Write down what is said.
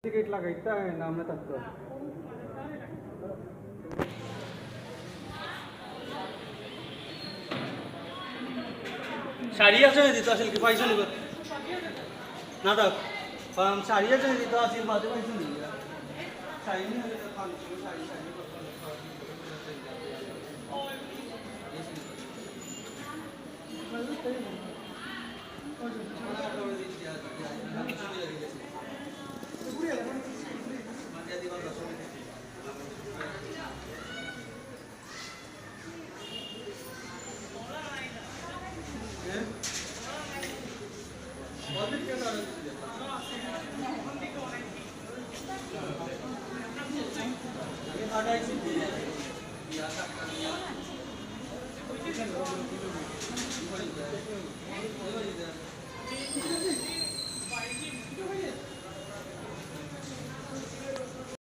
ticket लगाइता है नाम में तत्व শাড়ি আছে দিতে আসল কি পয়সা নিব না দাও কারণ শাড়ি আছে দিতে আসল বাদে পয়সা নিব শাড়ি নিয়ে হলে শাড়ি শাড়ি